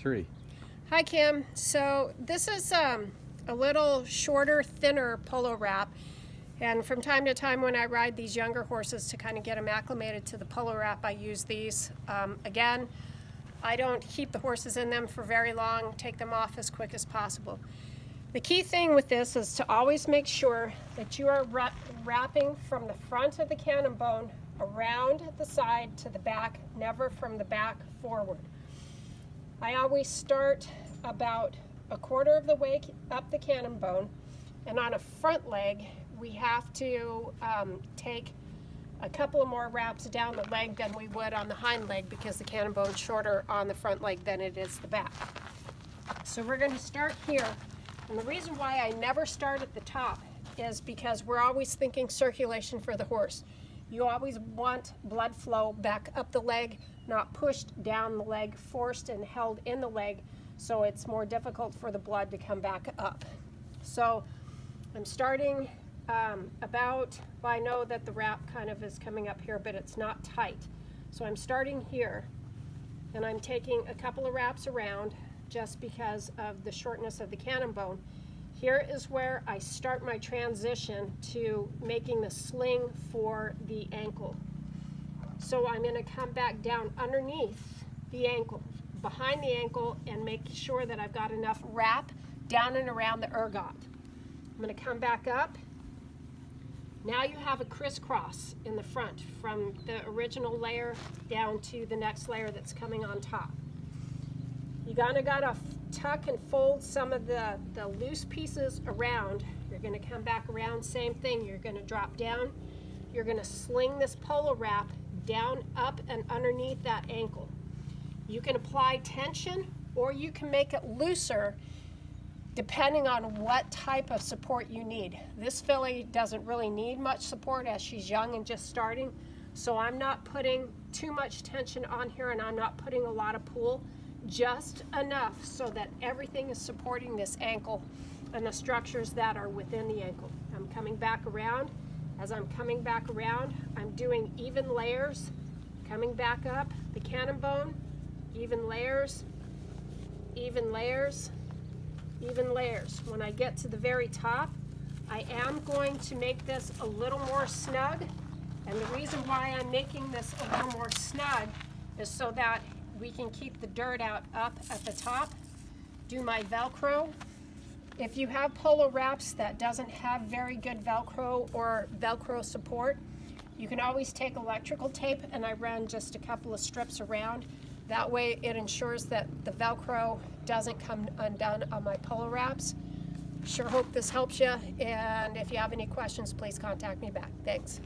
3. Hi Kim. So this is a little shorter, thinner polo wrap, and from time to time when I ride these younger horses to kind of get them acclimated to the polo wrap, I use these. Again, I don't keep the horses in them for very long, take them off as quick as possible. The key thing with this is to always make sure that you are wrapping from the front of the cannon bone around the side to the back, never from the back forward. I always start about a quarter of the way up the cannon bone, and on a front leg we have to take a couple of more wraps down the leg than we would on the hind leg, because the cannon bone's shorter on the front leg than it is the back. So we're going to start here, and the reason why I never start at the top is because we're always thinking circulation for the horse. You always want blood flow back up the leg, not pushed down the leg, forced and held in the leg, so it's more difficult for the blood to come back up. So I'm starting well, I know that the wrap kind of is coming up here, but it's not tight. So I'm starting here, and I'm taking a couple of wraps around just because of the shortness of the cannon bone. Here is where I start my transition to making the sling for the ankle. So I'm going to come back down underneath the ankle, behind the ankle, and make sure that I've got enough wrap down and around the ergot. I'm going to come back up. Now you have a crisscross in the front from the original layer down to the next layer that's coming on top. You gotta tuck and fold some of the loose pieces around. You're gonna come back around, same thing. You're gonna drop down. You're gonna sling this polo wrap down, up, and underneath that ankle. You can apply tension or you can make it looser depending on what type of support you need. This filly doesn't really need much support as she's young and just starting, so I'm not putting too much tension on here, and I'm not putting a lot of pull, just enough so that everything is supporting this ankle and the structures that are within the ankle. I'm coming back around. As I'm coming back around, I'm doing even layers, coming back up the cannon bone, even layers, even layers, even layers. When I get to the very top, I am going to make this a little more snug, and the reason why I'm making this a little more snug is so that we can keep the dirt out up at the top. Do my Velcro. If you have polo wraps that doesn't have very good Velcro or Velcro support, you can always take electrical tape, and I run just a couple of strips around. That way it ensures that the Velcro doesn't come undone on my polo wraps. Sure hope this helps you, and if you have any questions, please contact me back. Thanks.